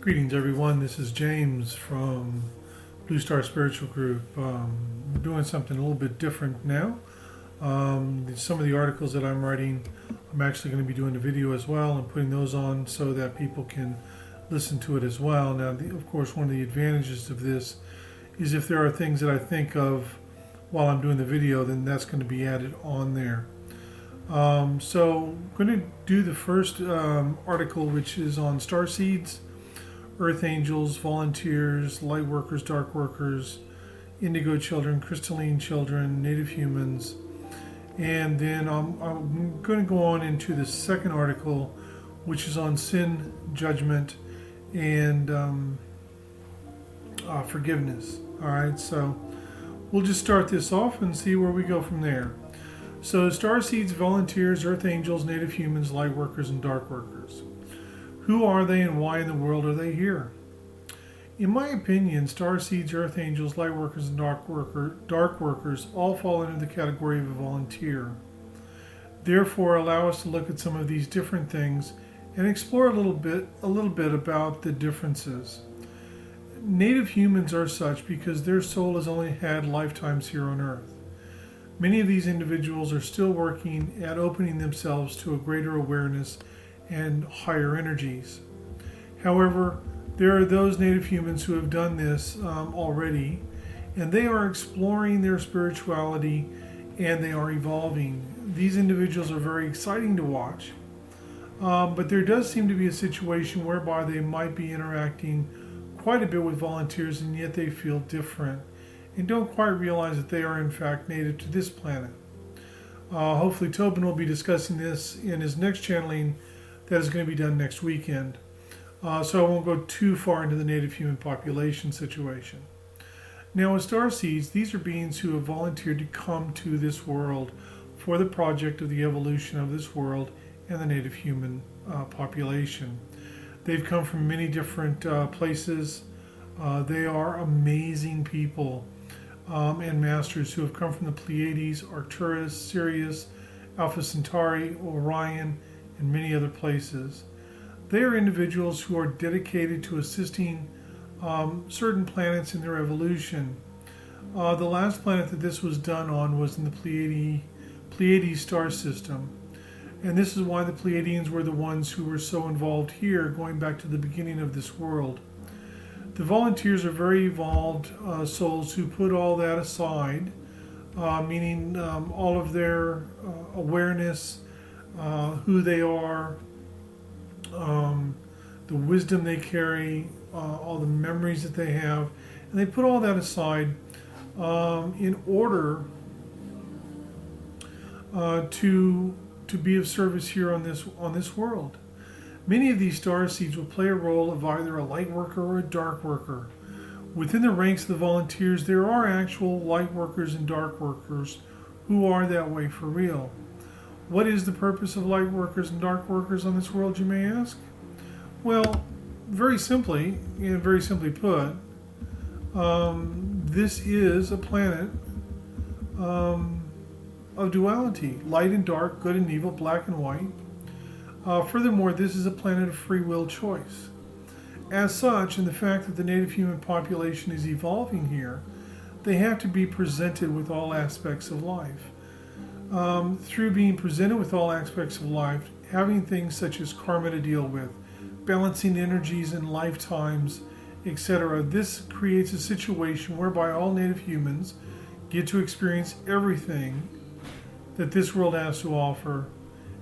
Greetings, everyone. This is James from Blue Star Spiritual Group. We're doing something a little bit different now. Some of the articles that I'm writing, I'm actually going to be doing a video as well and putting those on so that people can listen to it as well. Now, of course, one of the advantages of this is if there are things that I think of while I'm doing the video, then that's going to be added on there. So I'm going to do the first article, which is on star seeds, earth angels, volunteers, light workers, dark workers, indigo children, crystalline children, native humans. And then I'm going to go on into the second article, which is on sin, judgment, and forgiveness. All right, so we'll just start this off and see where we go from there. So star seeds, volunteers, earth angels, native humans, light workers, and dark workers. Who are they and why in the world are they here? In my opinion, star seeds, earth angels, light workers, and dark workers all fall into the category of a volunteer. Therefore, allow us to look at some of these different things and explore a little bit about the differences. Native humans are such because their soul has only had lifetimes here on earth. Many of these individuals are still working at opening themselves to a greater awareness and higher energies. However, there are those native humans who have done this already, and they are exploring their spirituality and they are evolving. These individuals are very exciting to watch, but there does seem to be a situation whereby they might be interacting quite a bit with volunteers, and yet they feel different and don't quite realize that they are in fact native to this planet. Hopefully Tobin will be discussing this in his next channeling that is going to be done next weekend. So I won't go too far into the native human population situation. Now, with star seeds, these are beings who have volunteered to come to this world for the project of the evolution of this world and the native human population. They've come from many different places. They are amazing people and masters who have come from the Pleiades, Arcturus, Sirius, Alpha Centauri, Orion, and many other places. They are individuals who are dedicated to assisting certain planets in their evolution. The last planet that this was done on was in the Pleiades star system. And this is why the Pleiadians were the ones who were so involved here, going back to the beginning of this world. The volunteers are very evolved souls who put all that aside, meaning all of their awareness, who they are, the wisdom they carry, all the memories that they have, and they put all that aside in order to be of service here on this world. Many of these star seeds will play a role of either a light worker or a dark worker. Within the ranks of the volunteers, there are actual light workers and dark workers who are that way for real. What is the purpose of light workers and dark workers on this world, you may ask? Well, very simply put, this is a planet of duality, light and dark, good and evil, black and white. Furthermore, this is a planet of free will choice. As such, and the fact that the native human population is evolving here, they have to be presented with all aspects of life. Through being presented with all aspects of life, having things such as karma to deal with, balancing energies and lifetimes, etc., this creates a situation whereby all native humans get to experience everything that this world has to offer,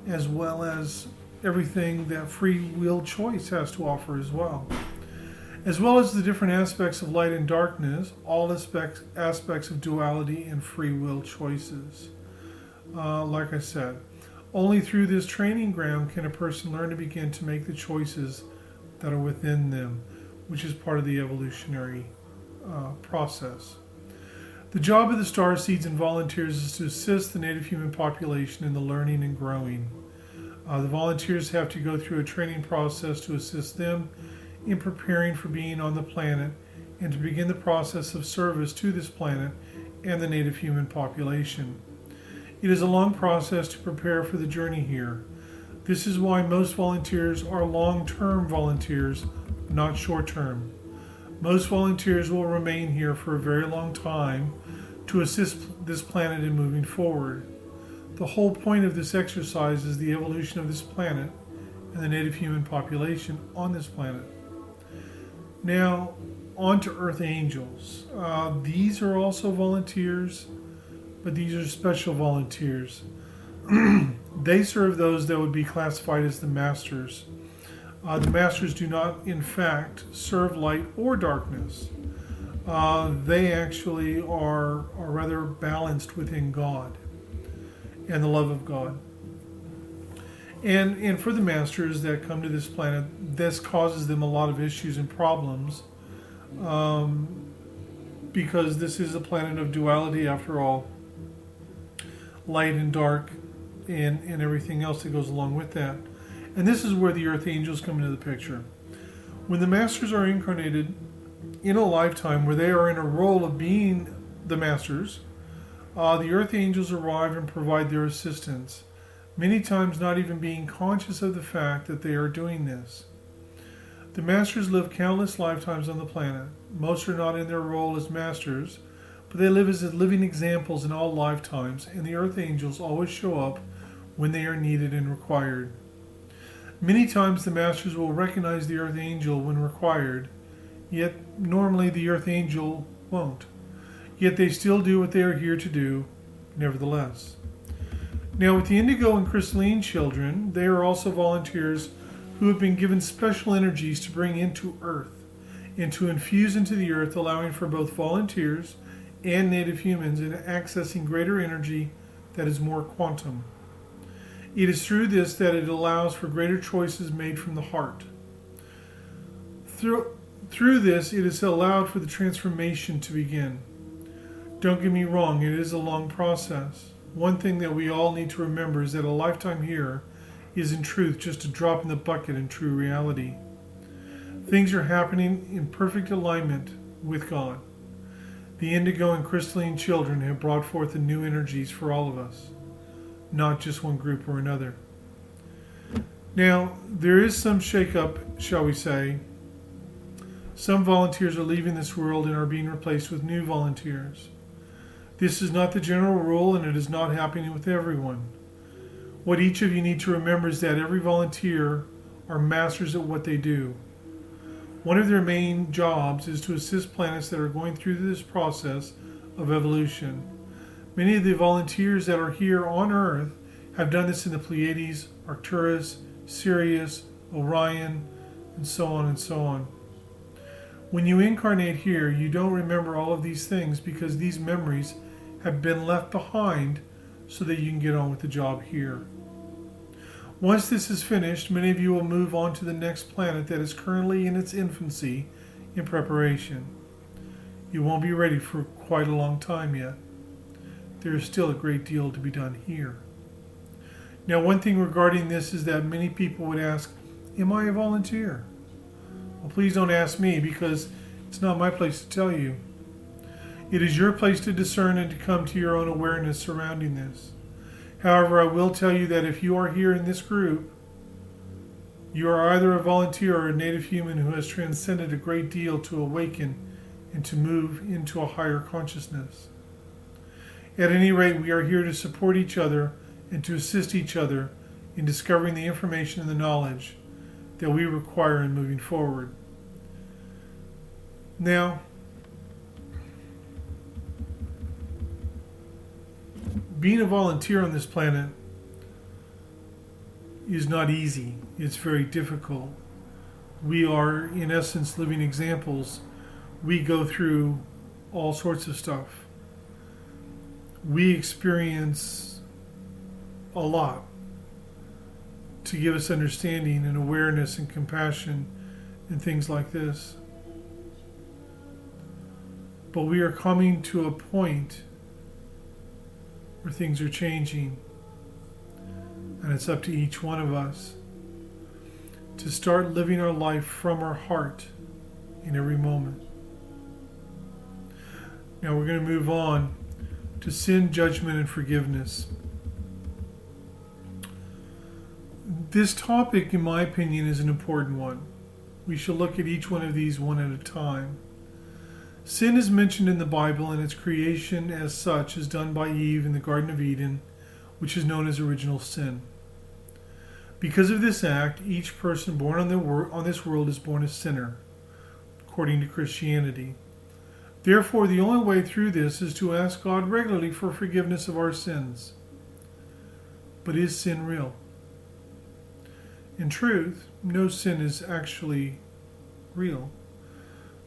as well as everything that free will choice has to offer as well as the different aspects of light and darkness, all aspects of duality and free will choices. Like I said, only through this training ground can a person learn to begin to make the choices that are within them, which is part of the evolutionary process. The job of the star seeds and volunteers is to assist the native human population in the learning and growing. The volunteers have to go through a training process to assist them in preparing for being on the planet and to begin the process of service to this planet and the native human population. It is a long process to prepare for the journey here. This is why most volunteers are long-term volunteers not short term. Most volunteers will remain here for a very long time to assist this planet in moving forward. The whole point of this exercise is the evolution of this planet and the native human population on this planet. Now, on to Earth Angels. These are also volunteers, but these are special volunteers. They serve those that would be classified as the Masters. The Masters do not, in fact, serve light or darkness. They actually are rather balanced within God and the love of God. And for the Masters that come to this planet, this causes them a lot of issues and problems, because this is a planet of duality after all, light and dark, and everything else that goes along with that. And this is where the Earth Angels come into the picture. When the Masters are incarnated in a lifetime where they are in a role of being the Masters, the Earth Angels arrive and provide their assistance, many times not even being conscious of the fact that they are doing this. The Masters live countless lifetimes on the planet. Most are not in their role as Masters, but they live as living examples in all lifetimes, and the Earth Angels always show up when they are needed and required. Many times the Masters will recognize the Earth Angel when required, yet normally the Earth Angel won't. Yet they still do what they are here to do, nevertheless. Now, with the indigo and crystalline children, they are also volunteers who have been given special energies to bring into Earth and to infuse into the Earth, allowing for both volunteers and native humans in accessing greater energy that is more quantum. It is through this that it allows for greater choices made from the heart. Through this, it is allowed for the transformation to begin. Don't get me wrong, it is a long process. One thing that we all need to remember is that a lifetime here is in truth just a drop in the bucket in true reality. Things are happening in perfect alignment with God. The indigo and crystalline children have brought forth the new energies for all of us, not just one group or another. Now, there is some shake-up, shall we say. Some volunteers are leaving this world and are being replaced with new volunteers. This is not the general rule, and it is not happening with everyone. What each of you need to remember is that every volunteer are masters at what they do. One of their main jobs is to assist planets that are going through this process of evolution. Many of the volunteers that are here on Earth have done this in the Pleiades, Arcturus, Sirius, Orion, and so on and so on. When you incarnate here, you don't remember all of these things because these memories have been left behind so that you can get on with the job here. Once this is finished, many of you will move on to the next planet that is currently in its infancy in preparation. You won't be ready for quite a long time yet. There is still a great deal to be done here. Now, one thing regarding this is that many people would ask, am I a volunteer? Well, please don't ask me because it's not my place to tell you. It is your place to discern and to come to your own awareness surrounding this. However, I will tell you that if you are here in this group, you are either a volunteer or a native human who has transcended a great deal to awaken and to move into a higher consciousness. At any rate, we are here to support each other and to assist each other in discovering the information and the knowledge that we require in moving forward. Now, being a volunteer on this planet is not easy. It's very difficult. We are, in essence, living examples. We go through all sorts of stuff. We experience a lot to give us understanding and awareness and compassion and things like this. But we are coming to a point where things are changing, and it's up to each one of us to start living our life from our heart in every moment. Now we're going to move on to sin, judgment, and forgiveness. This topic, in my opinion, is an important one. We shall look at each one of these one at a time. Sin is mentioned in the Bible, and its creation as such is done by Eve in the Garden of Eden, which is known as original sin. Because of this act, each person born on this world is born a sinner, according to Christianity. Therefore, the only way through this is to ask God regularly for forgiveness of our sins. But is sin real? In truth, no sin is actually real.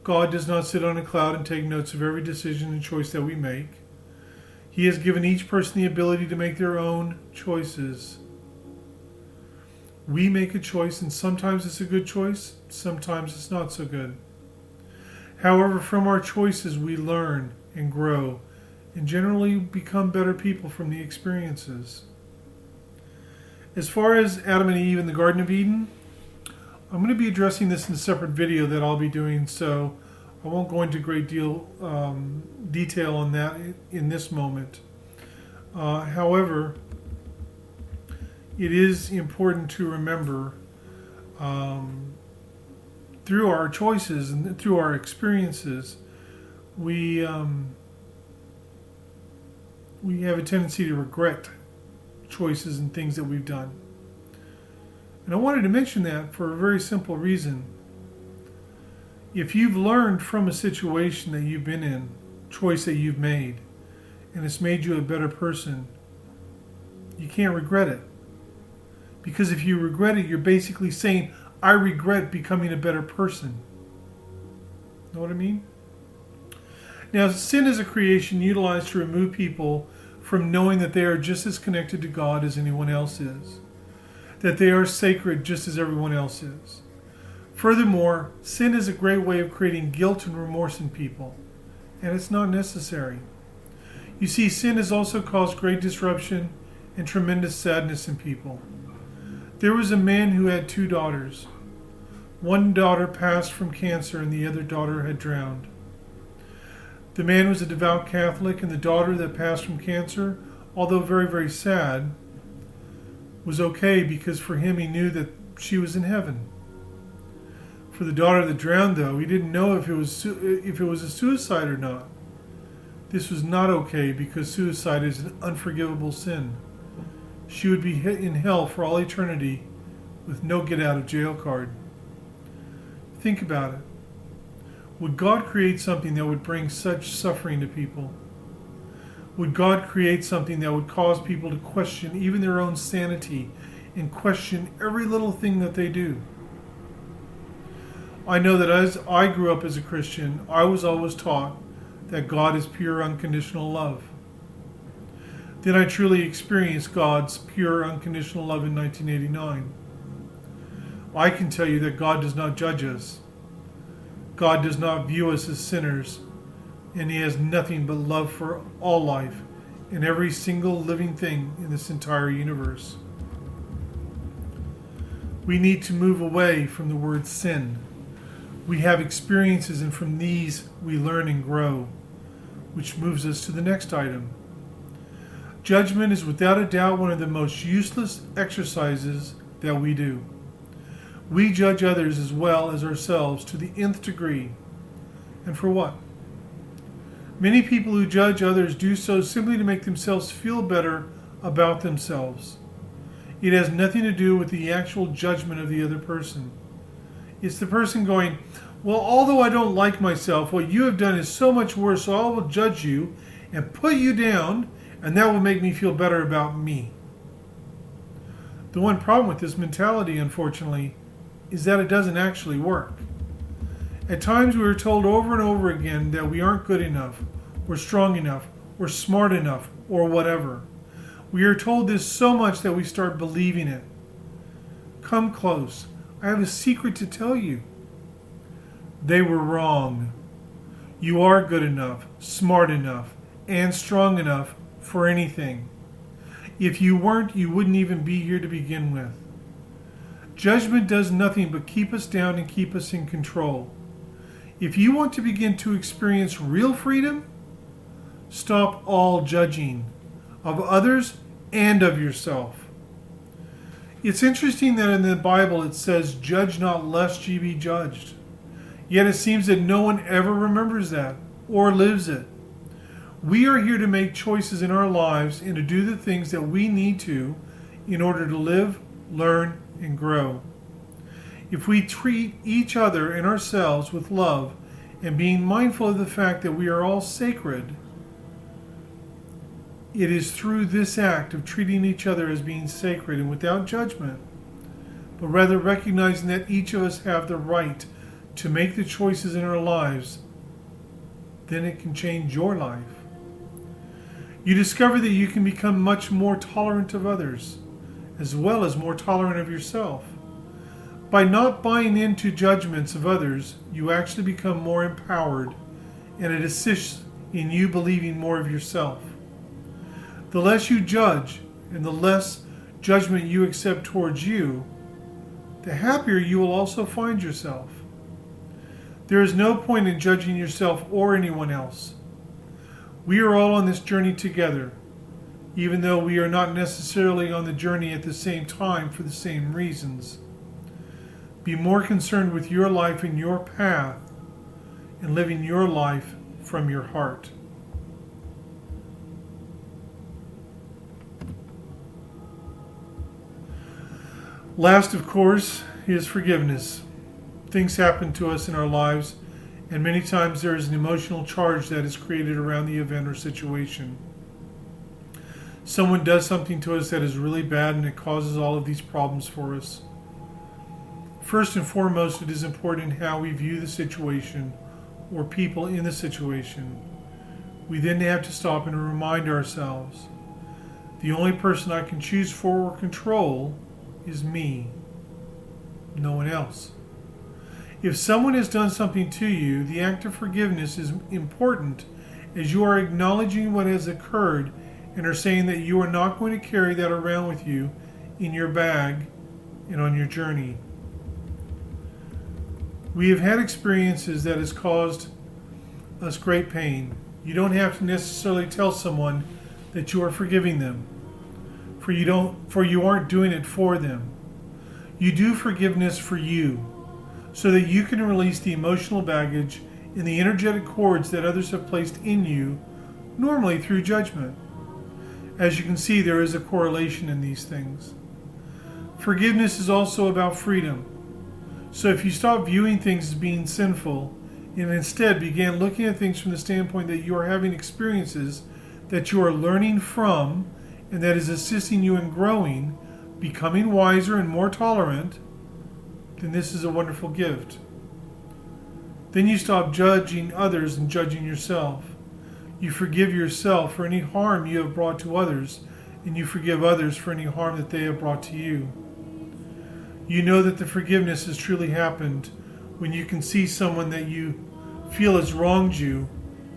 God does not sit on a cloud and take notes of every decision and choice that we make. He has given each person the ability to make their own choices. We make a choice, and sometimes it's a good choice, sometimes it's not so good. However, from our choices we learn and grow and generally become better people from the experiences. As far as Adam and Eve in the Garden of Eden, I'm going to be addressing this in a separate video that I'll be doing, so I won't go into great deal detail on that in this moment. However, it is important to remember through our choices and through our experiences, we have a tendency to regret choices and things that we've done. And I wanted to mention that for a very simple reason. If you've learned from a situation that you've been in, choice that you've made, and it's made you a better person, you can't regret it. Because if you regret it, you're basically saying, I regret becoming a better person. Know what I mean? Now, sin is a creation utilized to remove people from knowing that they are just as connected to God as anyone else is, that they are sacred just as everyone else is. Furthermore, sin is a great way of creating guilt and remorse in people, and it's not necessary. You see, sin has also caused great disruption and tremendous sadness in people. There was a man who had 2 daughters. One daughter passed from cancer and the other daughter had drowned. The man was a devout Catholic, and the daughter that passed from cancer, although very, very sad, was okay because for him he knew that she was in heaven. For the daughter that drowned, though, he didn't know if it was a suicide or not. This was not okay because suicide is an unforgivable sin. She would be hit in hell for all eternity with no get out of jail card. Think about it. Would God create something that would bring such suffering to people? Would God create something that would cause people to question even their own sanity and question every little thing that they do? I know that as I grew up as a Christian, I was always taught that God is pure, unconditional love. Then I truly experienced God's pure, unconditional love in 1989. I can tell you that God does not judge us. God does not view us as sinners, and He has nothing but love for all life and every single living thing in this entire universe. We need to move away from the word sin. We have experiences, and from these we learn and grow, which moves us to the next item. Judgment is without a doubt one of the most useless exercises that we do. We judge others as well as ourselves to the nth degree. And for what? Many people who judge others do so simply to make themselves feel better about themselves. It has nothing to do with the actual judgment of the other person. It's the person going, well, although I don't like myself, what you have done is so much worse, so I will judge you and put you down, and that will make me feel better about me. The one problem with this mentality, unfortunately, is that it doesn't actually work. At times we are told over and over again that we aren't good enough, or strong enough, or smart enough, or whatever. We are told this so much that we start believing it. Come close. I have a secret to tell you. They were wrong. You are good enough, smart enough, and strong enough for anything. If you weren't, you wouldn't even be here to begin with. Judgment does nothing but keep us down and keep us in control. If you want to begin to experience real freedom, stop all judging of others and of yourself. It's interesting that in the Bible it says, "Judge not lest ye be judged." Yet it seems that no one ever remembers that or lives it. We are here to make choices in our lives and to do the things that we need to in order to live, learn, and grow. If we treat each other and ourselves with love and being mindful of the fact that we are all sacred, it is through this act of treating each other as being sacred and without judgment, but rather recognizing that each of us have the right to make the choices in our lives, then it can change your life. You discover that you can become much more tolerant of others, as well as more tolerant of yourself. By not buying into judgments of others, you actually become more empowered, and it assists in you believing more of yourself. The less you judge and the less judgment you accept towards you, the happier you will also find yourself. There is no point in judging yourself or anyone else. We are all on this journey together, even though we are not necessarily on the journey at the same time for the same reasons. Be more concerned with your life and your path and living your life from your heart. Last, of course, is forgiveness. Things happen to us in our lives, and many times there is an emotional charge that is created around the event or situation. Someone does something to us that is really bad and it causes all of these problems for us. First and foremost, it is important how we view the situation or people in the situation. We then have to stop and remind ourselves, the only person I can choose for or control is me, no one else. If someone has done something to you, the act of forgiveness is important as you are acknowledging what has occurred and are saying that you are not going to carry that around with you in your bag and on your journey. We have had experiences that has caused us great pain. You don't have to necessarily tell someone that you are forgiving them, for you aren't doing it for them. You do forgiveness for you, so that you can release the emotional baggage and the energetic cords that others have placed in you, normally through judgment. As you can see, there is a correlation in these things. Forgiveness is also about freedom. So if you stop viewing things as being sinful and instead began looking at things from the standpoint that you are having experiences that you are learning from and that is assisting you in growing, becoming wiser and more tolerant, then this is a wonderful gift. Then you stop judging others and judging yourself. You forgive yourself for any harm you have brought to others, and you forgive others for any harm that they have brought to you. You know that the forgiveness has truly happened when you can see someone that you feel has wronged you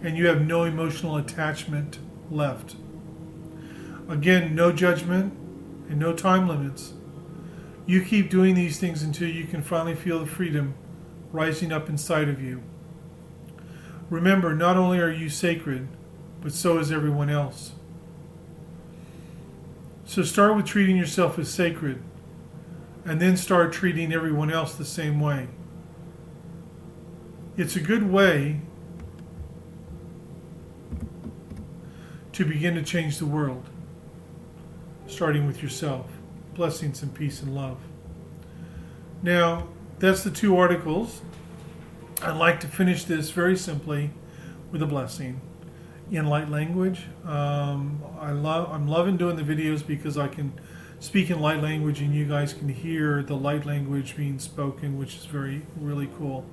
and you have no emotional attachment left. Again, no judgment and no time limits. You keep doing these things until you can finally feel the freedom rising up inside of you. Remember, not only are you sacred, but so is everyone else. So start with treating yourself as sacred, and then start treating everyone else the same way. It's a good way to begin to change the world, starting with yourself. Blessings and peace and love. Now, that's the two articles. I'd like to finish this very simply with a blessing in light language. I'm loving doing the videos because I can speak in light language and you guys can hear the light language being spoken, which is really cool.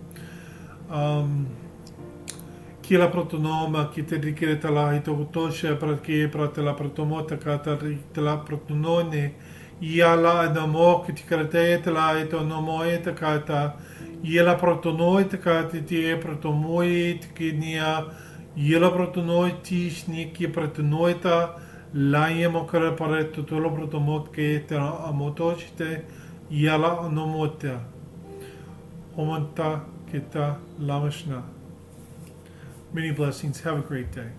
Kila protonoma kita dikira tala ito utosha pratke pratela protomota kata tala protonone yala adamo kitikarte tala ito nomoeta kata yela protonoita kata tie protomoit kinia yela protonoiti sniki protonoita laie mokara pareto tolo protomot ke te amotoshte yala anomota omonta kita lamashna. Many blessings. Have a great day.